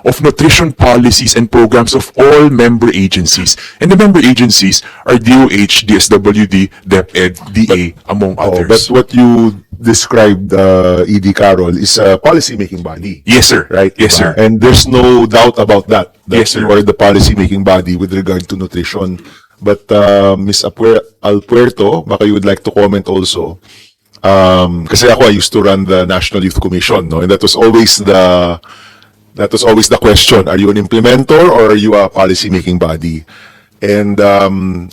of nutrition policies and programs of all member agencies. And the member agencies are DOH, DSWD, DepEd, DA, among others. But what you described, ED Carol, is a policy-making body. Yes, sir. Right? Yes, sir. And there's no doubt about that. Yes, sir. You are the policy-making body with regard to nutrition. But Ms. Alpuerto, baka you would like to comment also. Kasi ako, I used to run the National Youth Commission, no? And that was always the question: are you an implementer or are you a policy-making body? And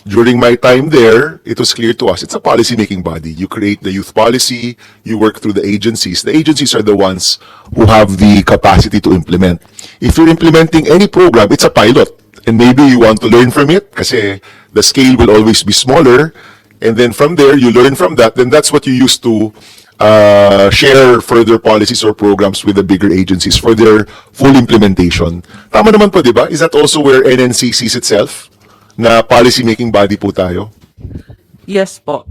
during my time there, it was clear to us it's a policy-making body. You create the youth policy, you work through the agencies. The agencies are the ones who have the capacity to implement. If you're implementing any program, it's a pilot. And maybe you want to learn from it kasi the scale will always be smaller. And then from there, you learn from that. Then that's what you use to share further policies or programs with the bigger agencies for their full implementation. Tama naman po, di ba? Is that also where NNC sees itself? Na policy-making body po tayo? Yes po.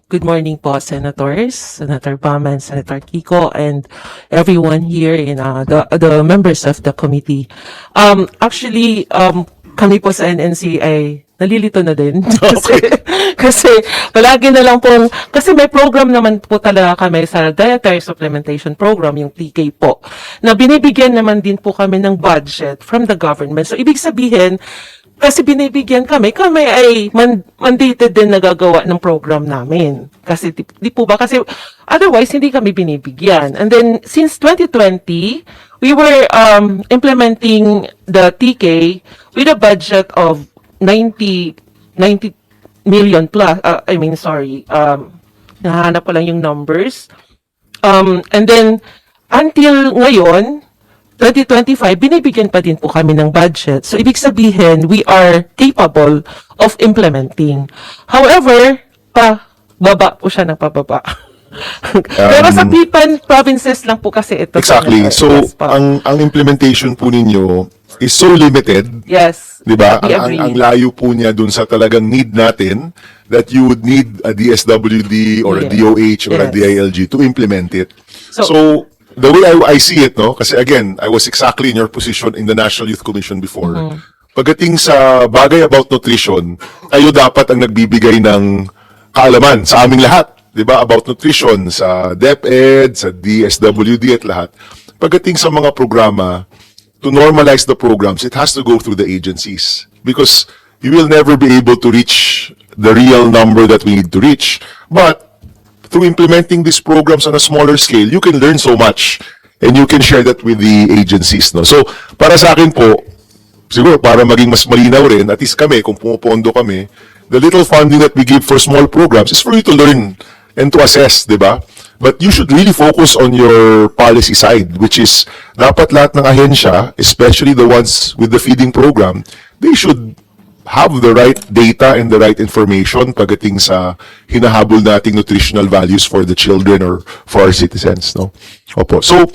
Good morning po, Senators, Senator Pam and Senator Kiko, and everyone here in the members of the committee. Actually, kami po sa NNC ay nalilito na din. kasi palagi na lang pong, kasi may program naman po talaga kami sa Dietary Supplementation Program, yung TK po, na binibigyan naman din po kami ng budget from the government. So, ibig sabihin, kasi binibigyan kami ay mandated din nagagawa ng program namin. Kasi di po ba? Kasi otherwise, hindi kami binibigyan. And then, since 2020, we were implementing the TK with a budget of 90 million plus. Nahanap ko lang yung numbers. And then, until ngayon, 2025, binibigyan pa din po kami ng budget. So, ibig sabihin, we are capable of implementing. However, baba po siya ng pababa. Pero sa Pipan provinces lang po kasi ito. Exactly. So, yes, ang implementation po ninyo is so limited. Yes. Di ba? Ang layo po niya dun sa talagang need natin that you would need a DSWD or a DOH or a DILG to implement it. So the way I see it, no? Kasi again, I was exactly in your position in the National Youth Commission before. Pagdating sa bagay about nutrition, tayo dapat ang nagbibigay ng kaalaman sa aming lahat. Di ba? About nutrition sa DepEd, sa DSWD at lahat. Pagdating sa mga programa, to normalize the programs, it has to go through the agencies. Because you will never be able to reach the real number that we need to reach. But through implementing these programs on a smaller scale, you can learn so much and you can share that with the agencies. No? So, para sa akin po, siguro para maging mas malinaw rin, at least kami, kung pumupondo kami, the little funding that we give for small programs is for you to learn and to assess, di ba? But you should really focus on your policy side, which is dapat lahat ng ahensya, especially the ones with the feeding program, they should have the right data and the right information pagdating sa hinahabol nating nutritional values for the children or for our citizens, no? Opo. So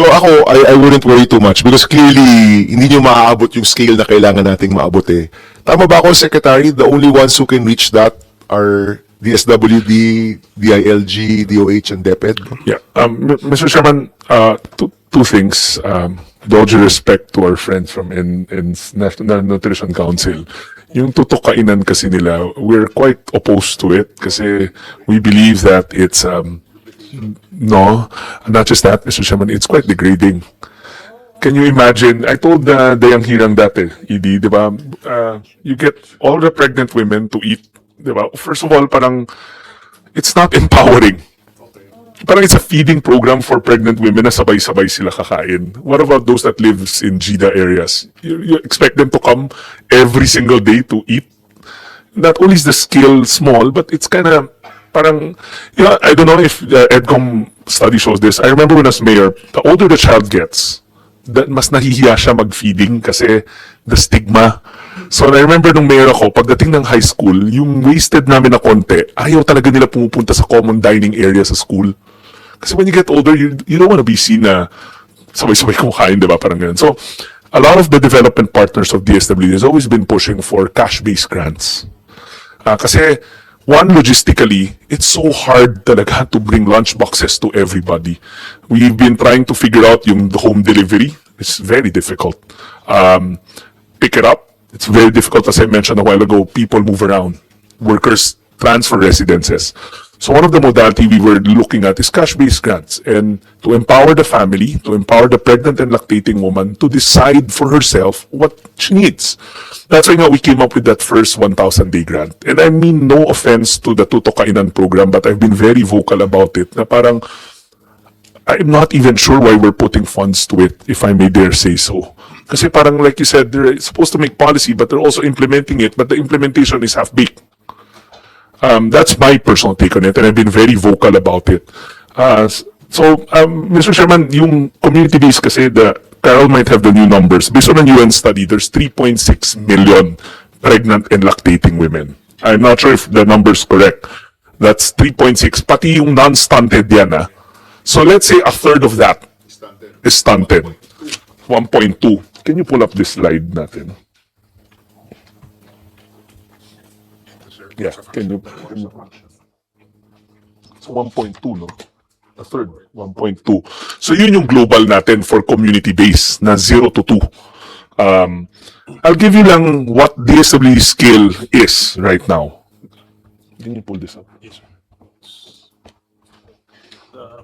ako, I wouldn't worry too much because clearly, hindi nyo maaabot yung scale na kailangan nating maabot eh. Tama ba ako, Secretary? The only ones who can reach that are DSWD, DILG, DOH, and DepEd? Yeah. Mr. Chairman, two things. With all due respect to our friends from in National Nutrition Council, yung tutukainan kasi nila, we're quite opposed to it kasi we believe that it's, no, not just that, Mr. Chairman, it's quite degrading. Can you imagine, I told Dayang Hirang dati, ED, di ba, you get all the pregnant women to eat, di ba? First of all, parang, it's not empowering. Parang it's a feeding program for pregnant women na sabay-sabay sila kakain. What about those that lives in GIDA areas? You expect them to come every single day to eat? Not only is the scale small, but it's kind of parang, you know, I don't know if the EDCOM study shows this. I remember when I was mayor, the older the child gets, mas nahihiya siya mag-feeding kasi the stigma. So, I remember nung mayor ako, pagdating ng high school, yung wasted namin na konti, ayaw talaga nila pumupunta sa common dining area sa school. Kasi when you get older, you don't want to be seen na sabay-sabay kumakain, di ba? Parang ganun. So, a lot of the development partners of DSWD has always been pushing for cash-based grants. Kasi one, logistically, it's so hard talaga to bring lunch boxes to everybody. We've been trying to figure out the home delivery. It's very difficult. Pick it up. It's very difficult, as I mentioned a while ago. People move around. Workers transfer residences. So one of the modality we were looking at is cash-based grants, and to empower the family, to empower the pregnant and lactating woman to decide for herself what she needs. That's why we came up with that first 1,000-day grant. And I mean no offense to the Tutokainan program, but I've been very vocal about it, na parang I'm not even sure why we're putting funds to it, if I may dare say so. Kasi parang like you said, they're supposed to make policy, but they're also implementing it, but the implementation is half-baked. That's my personal take on it, and I've been very vocal about it. Mr. Chairman, yung community base kasi, Carol might have the new numbers. Based on a UN study, there's 3.6 million pregnant and lactating women. I'm not sure if the number's correct. That's 3.6. Pati yung non-stunted yan, ah. So let's say a third of that is stunted. 1.2. Can you pull up this slide natin? Yeah, can you? So 1.2, no? A third, 1.2. So yun yung global natin for community base na 0 to 2. I'll give you lang what DSWD scale is right now. Can you pull this up? Yes, sir.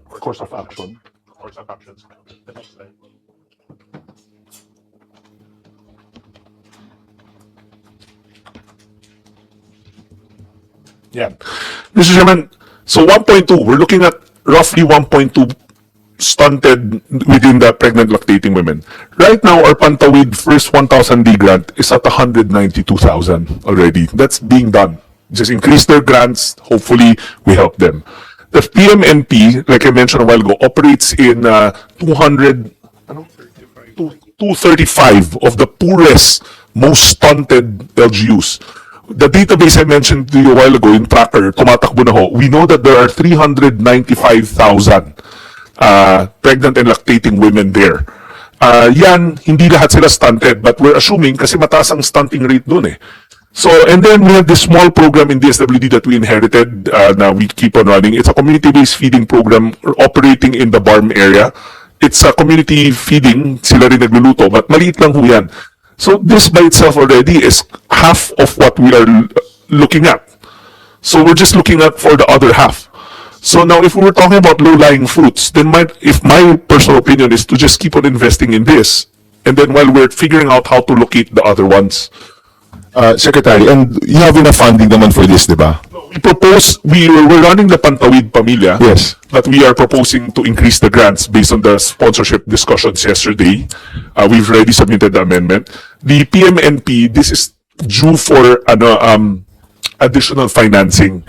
Course of action. Course of action. The next slide. Yeah. Mr. Chairman, so 1.2, we're looking at roughly 1.2 stunted within the pregnant lactating women. Right now, our Pantawid first 1,000-day grant is at 192,000 already. That's being done. Just increase their grants. Hopefully, we help them. The PMNP, like I mentioned a while ago, operates in 235 of the poorest, most stunted LGUs. The database I mentioned to you a while ago, in tracker, tumatakbo na ho, we know that there are 395,000 pregnant and lactating women there. Yan, hindi lahat sila stunted, but we're assuming kasi mataas ang stunting rate dun eh. So, and then we have this small program in DSWD that we inherited, na we keep on running. It's a community-based feeding program operating in the Barm area. It's a community feeding, sila rin nagluluto, but maliit lang ho yan. So this by itself already is half of what we are looking at. So we're just looking at for the other half. So now if we were talking about low-lying fruits, then my personal opinion is to just keep on investing in this. And then while we're figuring out how to locate the other ones. Secretary, and you have enough funding naman for this, di ba? We propose, we're running the Pantawid Pamilya. Yes. But we are proposing to increase the grants based on the sponsorship discussions yesterday. We've already submitted the amendment. The PMNP, this is due for additional financing.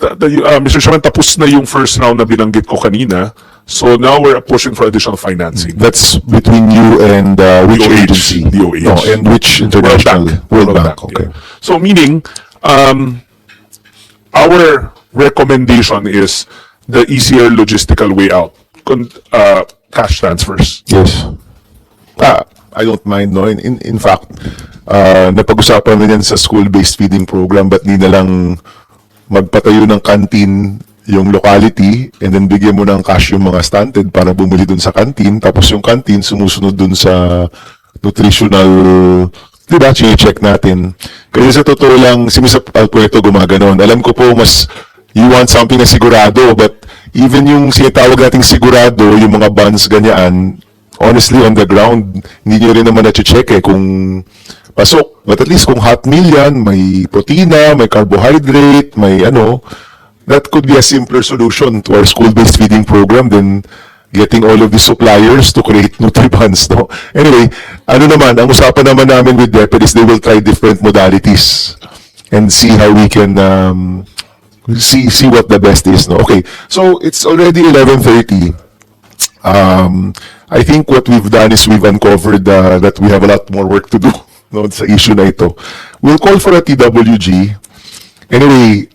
Mr. Chairman, tapos na yung first round na binanggit ko kanina. So now we're pushing for additional financing. That's between you and which DOH, agency? DOH. Oh, and which international? World Bank. Okay. Yeah. So meaning, our recommendation is the easier logistical way out. Cash transfers. Yes. I don't mind, no. In fact, napag-usapan na yan sa school-based feeding program, but di na lang magpatayo ng canteen yung locality and then bigyan mo ng cash yung mga stunted para bumili dun sa canteen, tapos yung canteen sumusunod dun sa nutritional, di ba, check natin. Kasi sa totoo lang, si Ms. Alpuerto gumaganon. Alam ko po, mas you want something na sigurado, but even yung sinatawag nating sigurado, yung mga buns ganyan, honestly, on the ground, hindi nyo rin naman na-check kung pasok. But at least kung hot meal yan, may protina, may carbohydrate, may that could be a simpler solution to our school-based feeding program than getting all of the suppliers to create Nutribans, no? Anyway, naman, ang usapan naman namin with DepEd is they will try different modalities and see how we can see what the best is, no? Okay, so it's already 11:30. I think what we've done is we've uncovered that we have a lot more work to do, no, sa issue na ito. We'll call for a TWG. Anyway,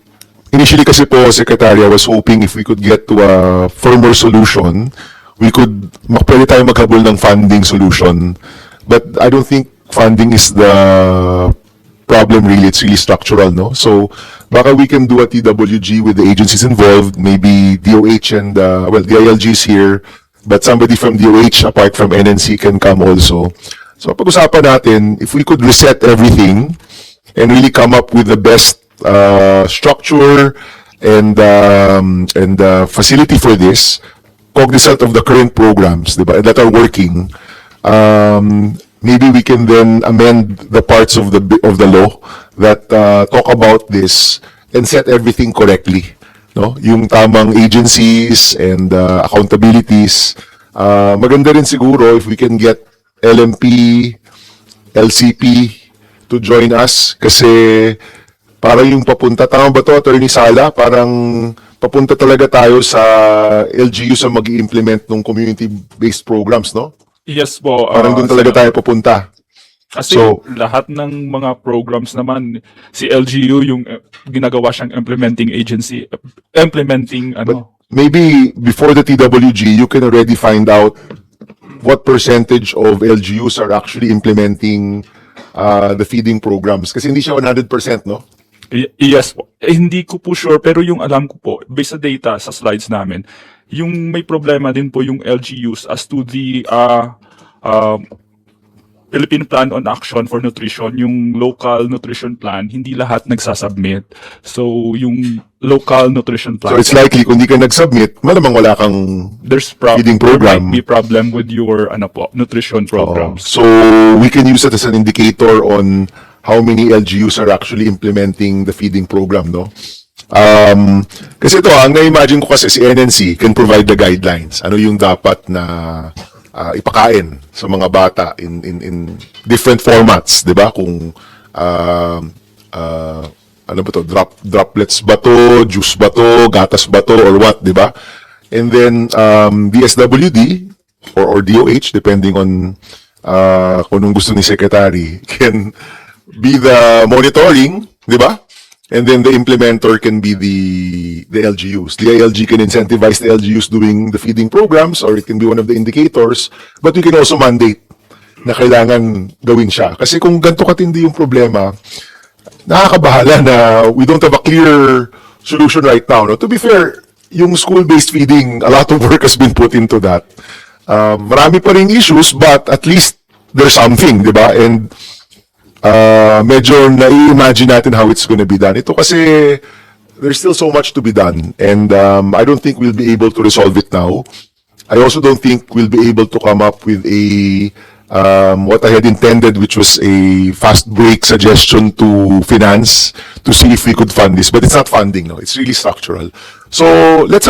initially kasi po, Secretary, I was hoping if we could get to a firmer solution, pwede tayo maghabol ng funding solution. But I don't think funding is the problem really, it's really structural, no? So, baka we can do a TWG with the agencies involved, maybe DOH and, well, the ILG is here, but somebody from DOH apart from NNC can come also. So, pag-usapan natin, if we could reset everything and really come up with the best structure and facility for this, cognizant of the current programs, diba, that are working, maybe we can then amend the parts of the law that talk about this and set everything correctly. No? Yung tamang agencies and accountabilities. Maganda rin siguro if we can get LMP, LCP to join us kasi para yung papunta, tama ba to, Attorney Sala? Parang papunta talaga tayo sa LGU sa mag-i-implement ng community-based programs, no? Yes po. Parang doon talaga tayo papunta. Kasi lahat ng mga programs naman, si LGU yung ginagawa siyang implementing agency, implementing ano. Maybe before the TWG, you can already find out what percentage of LGUs are actually implementing the feeding programs. Kasi hindi siya 100%, no? Yes po. Hindi ko po sure, pero yung alam ko po, based sa data sa slides namin, yung may problema din po yung LGUs as to the Philippine Plan on Action for Nutrition, yung local nutrition plan, hindi lahat nagsasubmit. So, yung local nutrition plan. So it's likely kung di ka nag-submit, malamang wala kang feeding There program. might be problem with your nutrition programs. So we can use it as an indicator on how many LGUs are actually implementing the feeding program, no? Kasi ito, ang na-imagine ko kasi si NNC can provide the guidelines. Ano yung dapat na ipakain sa mga bata in different formats, 'di ba? Kung ano ba to, droplets ba to, juice ba to, gatas ba to, or what, 'di ba? And then DSWD or DOH, depending on kung anong gusto ni Secretary, can be the monitoring, di ba? And then the implementer can be the LGUs. The ILG can incentivize the LGUs doing the feeding programs, or it can be one of the indicators, but we can also mandate na kailangan gawin siya. Kasi kung ganito katindi yung problema, nakakabahala na we don't have a clear solution right now. No? To be fair, yung school-based feeding, a lot of work has been put into that. Marami pa ring issues, but at least there's something, di ba? And medyo na-imagine natin how it's gonna be done. Ito kasi there's still so much to be done, and I don't think we'll be able to resolve it now. I also don't think we'll be able to come up with a what I had intended, which was a fast break suggestion to finance to see if we could fund this, but it's not funding, no. It's really structural. So let's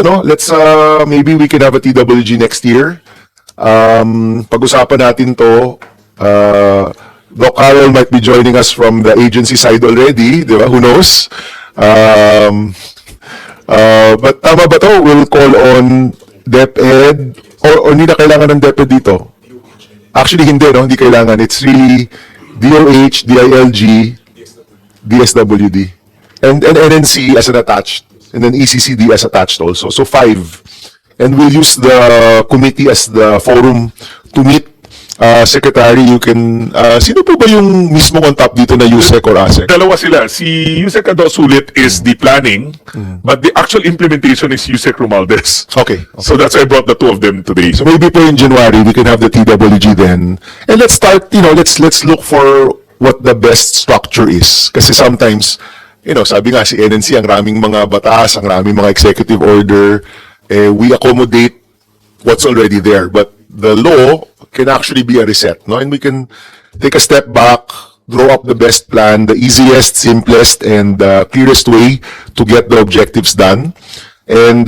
maybe we can have a TWG next year. Pag-usapan natin to. Doc Carol might be joining us from the agency side already, di ba? Who knows? But tama ba to? We'll call on DepEd, or hindi na kailangan ng DepEd dito? Actually, hindi, no? Hindi kailangan. It's really DOH, DILG, DSWD, and NNC as an attached, and then ECCD as attached also. So 5. And we'll use the committee as the forum to meet. Secretary, you can, sino po ba yung mismo on top dito na USEC or ASEC? Dalawa sila. Si Yusek Sulit is the planning, but the actual implementation is Yusek Romualdez. Okay. So that's why I brought the two of them today. So maybe po in January, we can have the TWG then. And let's start, let's look for what the best structure is. Kasi sometimes, sabi nga si NNC, ang raming mga batas, ang raming mga executive order, we accommodate what's already there. But the law can actually be a reset, no? And we can take a step back, draw up the best plan, the easiest, simplest, and clearest way to get the objectives done. And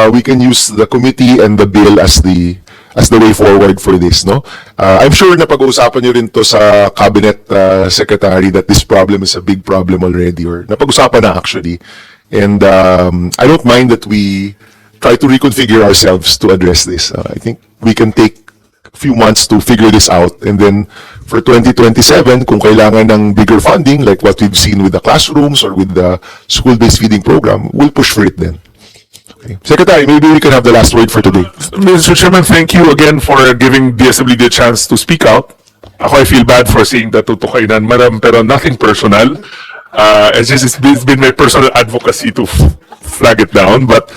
we can use the committee and the bill as the way forward for this, no? I'm sure na pag-uusapan nyo rin to sa cabinet secretary that this problem is a big problem already, or napag-usapan na actually. And I don't mind that we try to reconfigure ourselves to address this. I think we can take few months to figure this out, and then for 2027 kung kailangan ng bigger funding like what we've seen with the classrooms or with the school-based feeding program, we'll push for it then. Okay. Secretary, maybe we can have the last word for today. Mr. Chairman, thank you again for giving DSWD a chance to speak out. ako, I feel bad for seeing the tutukainan, madam, pero nothing personal. It's been my personal advocacy to flag it down, but